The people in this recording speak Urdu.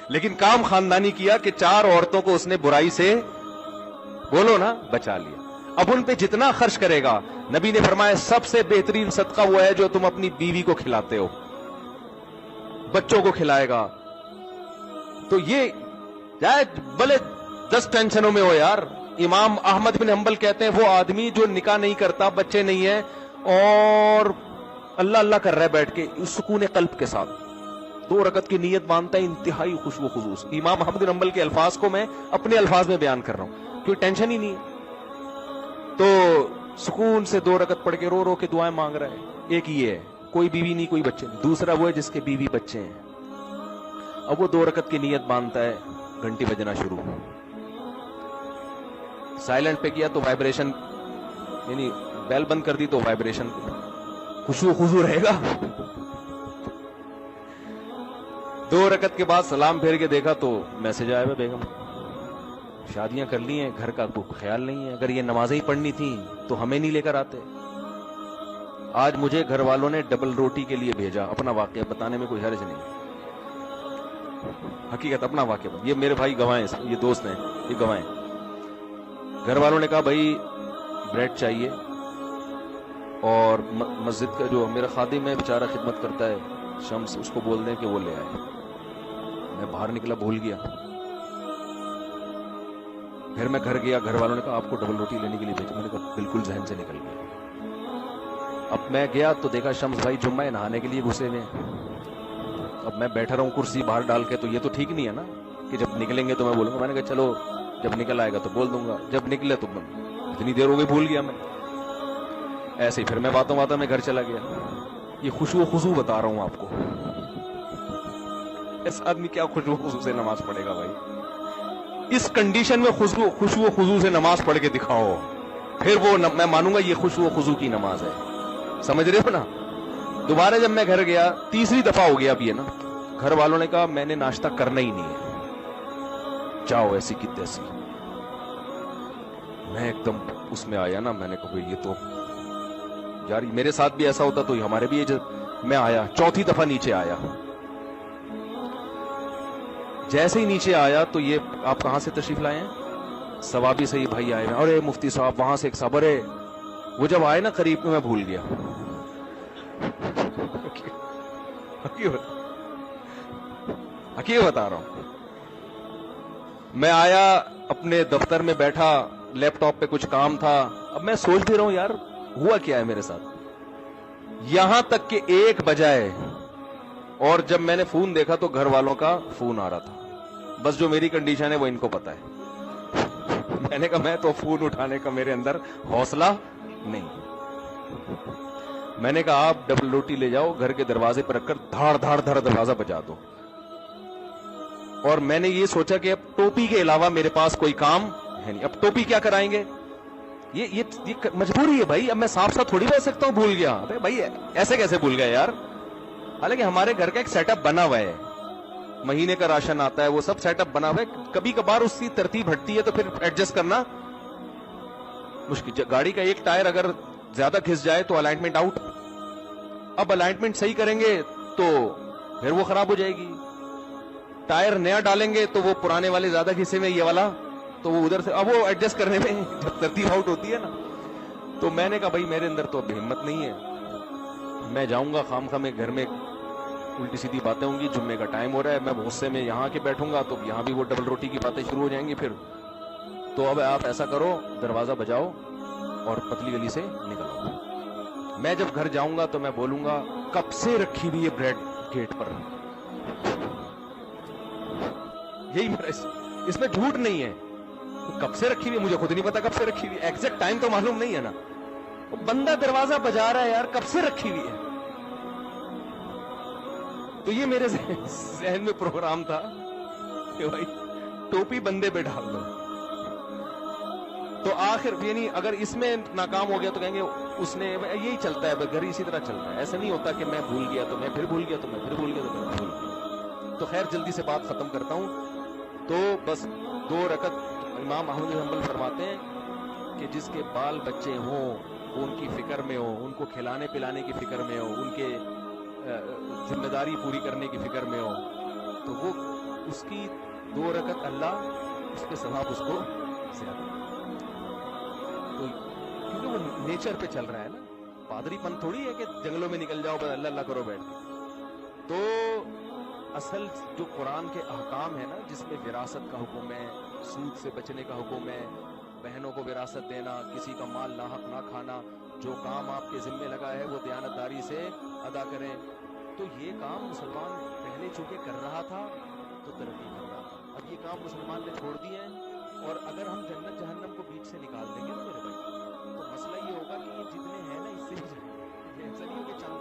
لیکن کام خاندانی کیا کہ 4 عورتوں کو اس نے برائی سے بولو نا بچا لیا. اب ان پہ جتنا خرچ کرے گا, نبی نے فرمایا سب سے بہترین صدقہ وہ ہے جو تم اپنی بیوی کو کھلاتے ہو, بچوں کو کھلائے گا. تو یہ بھلے 10 ٹینشنوں میں ہو یار. امام احمد بن حنبل کہتے ہیں وہ آدمی جو نکاح نہیں کرتا, بچے نہیں ہیں, اور اللہ اللہ کر رہا ہے بیٹھ کے سکون قلب کے ساتھ, 2 رکعت کی نیت مانتا ہے, انتہائی خوشبو و خضوع. امام احمد بن حنبل کے الفاظ کو میں اپنے الفاظ میں بیان کر رہا ہوں, کوئی ٹینشن ہی نہیں ہے. تو سکون سے 2 رکعت پڑھ کے رو رو کے دعائیں مانگ رہا ہے. ایک یہ ہے کوئی بیوی نہیں کوئی بچے نہیں. دوسرا وہ ہے جس کے بیوی بچے ہیں. اب وہ 2 رکعت کی نیت مانتا ہے, گھنٹی بجنا شروع, سائلنٹ پہ کیا تو وائبریشن, یعنی بیل بند کر دی تو وائبریشن, خوشبو خضوع رہے گا. 2 رکعت کے بعد سلام پھیر کے دیکھا تو میسج آیا ہے بیگم شادیاں کر لی ہیں, گھر کا کوئی خیال نہیں ہے. اگر یہ نمازیں ہی پڑھنی تھیں تو ہمیں نہیں لے کر آتے. آج مجھے گھر والوں نے ڈبل روٹی کے لیے بھیجا. اپنا واقعہ بتانے میں کوئی حرج نہیں, حقیقت اپنا واقعہ. یہ میرے بھائی گواہیں, یہ دوست ہیں, یہ گواہیں. گھر والوں نے کہا بھائی بریڈ چاہیے, اور مسجد کا جو میرا خادم ہے بیچارہ خدمت کرتا ہے شمس, اس کو بول دیں کہ وہ لے آئے. میں باہر نکلا, بھول گیا. پھر میں گھر گیا, گھر والوں نے کہا آپ کو ڈبل روٹی لینے کے لیے بھیجا. میں نے کہا بالکل ذہن سے نکل گیا. اب میں گیا تو دیکھا شمس بھائی جمعہ ہے, نہانے کے لیے گھسے ہوئے. اب میں بیٹھا رہا ہوں کرسی باہر ڈال کے, تو یہ تو ٹھیک نہیں ہے نا کہ جب نکلیں گے تو میں بولوں گا. میں نے کہا چلو جب نکل آئے گا تو بول دوں گا, جب نکلے تو اتنی دیر ہو گئی بھول گیا میں. ایسے ہی پھر میں باتوں باتوں میں گھر چلا گیا. یہ خوشبو خضوع بتا رہا ہوں آپ کو. ایسا آدمی کیا خوشبو خضوع سے نماز پڑھے گا بھائی؟ اس کنڈیشن میں خوشبو خضوع سے نماز پڑھ کے دکھاؤ, پھر وہ میں مانوں گا یہ خوشبو خضوع کی نماز ہے. سمجھ رہے ہو نا؟ دوبارہ جب میں گھر گیا, 3ری دفعہ ہو گیا اب یہ نا, گھر والوں نے کہا میں نے ناشتہ کرنا ہی نہیں ہے, جاؤ ایسی کی تیسی. میں ایک دم اس میں آیا نا, میں نے کہا یہ تو یار میرے ساتھ بھی ایسا ہوتا تو ہمارے بھی. میں آیا 4تھی دفعہ نیچے آیا. جیسے ہی نیچے آیا تو یہ آپ کہاں سے تشریف لائے ہیں؟ ثوابی صحیح بھائی آئے ہیں. ارے مفتی صاحب وہاں سے ایک صبر ہے. وہ جب آئے نا قریب میں بھول گیا. حقیقت بتا رہا ہوں. میں آیا اپنے دفتر میں بیٹھا, لیپ ٹاپ پہ کچھ کام تھا. اب میں سوچ بھی رہا ہوں یار ہوا کیا ہے میرے ساتھ, یہاں تک کہ 1 بجا ہے, اور جب میں نے فون دیکھا تو گھر والوں کا فون آ رہا تھا. بس جو میری کنڈیشن ہے وہ ان کو پتا ہے. میں نے کہا میں تو فون اٹھانے کا میرے اندر حوصلہ نہیں. میں نے کہا آپ ڈبل روٹی لے جاؤ, گھر کے دروازے پر رکھ کر دھاڑ دھاڑ دھاڑ دروازہ بجا دو. اور میں نے یہ سوچا کہ اب ٹوپی کے علاوہ میرے پاس کوئی کام ہے نہیں. اب ٹوپی کیا کرائیں گے, یہ مجبوری ہے بھائی. اب میں صاف صاف تھوڑی رہ سکتا ہوں بھول گیا. ارے بھائی ایسے کیسے بھول گیا یار؟ حالانکہ ہمارے گھر کا ایک سیٹ اپ بنا ہوا ہے, مہینے کا راشن آتا ہے, وہ سب سیٹ اپ بنا ہوا ہے. کبھی کبھار اس کی ترتیب ہٹتی ہے تو پھر ایڈجسٹ کرنا مشکل. گاڑی کا ایک ٹائر اگر زیادہ گھس جائے تو الائنمنٹ آؤٹ. اب الائنمنٹ صحیح کریں گے تو پھر وہ خراب ہو جائے گی. ٹائر نیا ڈالیں گے تو وہ پرانے والے زیادہ گھسے میں, یہ والا تو وہ ادھر سے, اب وہ ایڈجسٹ کرنے میں جب ترتیب آؤٹ ہوتی ہے نا. تو میں نے کہا بھائی میرے اندر تو اب ہمت نہیں ہے, میں جاؤں گا خام میں گھر میں الٹی سیدھی باتیں ہوں گی. جمعے کا ٹائم ہو رہا ہے, میں غصے میں یہاں کے بیٹھوں گا تو یہاں بھی وہ ڈبل روٹی کی باتیں شروع ہو جائیں گی پھر. تو اب آپ ایسا کرو, دروازہ بجاؤ اور پتلی گلی سے نکلو. میں جب گھر جاؤں گا تو میں بولوں گا کب سے رکھی ہوئی ہے بریڈ گیٹ پر. یہی میرا, اس میں جھوٹ نہیں ہے. کب سے رکھی ہوئی ہے مجھے خود نہیں پتا کب سے رکھی ہوئی ہے, ایگزیکٹ ٹائم تو معلوم نہیں ہے نا. بندہ دروازہ بجا رہا ہے یار, کب سے رکھی ہوئی ہے. تو یہ میرے ذہن میں پروگرام تھا کہ بھائی ٹوپی بندے پہ ڈال دو. تو آخر یعنی اگر اس میں ناکام ہو گیا تو کہیں گے اس نے, یہی چلتا ہے گھر اسی طرح چلتا ہے. ایسا نہیں ہوتا کہ میں بھول گیا تو میں پھر بھول گیا تو میں پھر بھول گیا تو میں بھول گیا. تو خیر جلدی سے بات ختم کرتا ہوں. تو بس 2 رکعت امام احمد بن حنبل فرماتے ہیں کہ جس کے بال بچے ہوں وہ ان کی فکر میں ہو, ان کو کھلانے پلانے کی فکر میں ہو, ان کے ذمہ داری پوری کرنے کی فکر میں ہو, تو وہ اس کی 2 رکعت اللہ اس کے ثواب اس کو زیادہ، تو کیونکہ وہ نیچر پہ چل رہا ہے نا، پادری پن تھوڑی ہے کہ جنگلوں میں نکل جاؤ بس اللہ اللہ کرو بیٹھ کے۔ تو اصل جو قرآن کے احکام ہے نا، جس میں وراثت کا حکم ہے، سود سے بچنے کا حکم ہے، بہنوں کو وراثت دینا، کسی کا مال ناحق نہ کھانا، جو کام آپ کے ذمے لگا ہے وہ دیانتداری سے ادا کریں، تو یہ کام مسلمان پہلے چونکہ کر رہا تھا تو ترقی کر رہا تھا، اب یہ کام مسلمان نے چھوڑ دیے ہیں، اور اگر ہم جنت جہنم کو بیچ سے نکال دیں گے نا میرے بھائی، تو مسئلہ یہ ہوگا کہ یہ جتنے ہیں نا اس سے بھی جائیں گے، ایسا نہیں ہو کہ چاند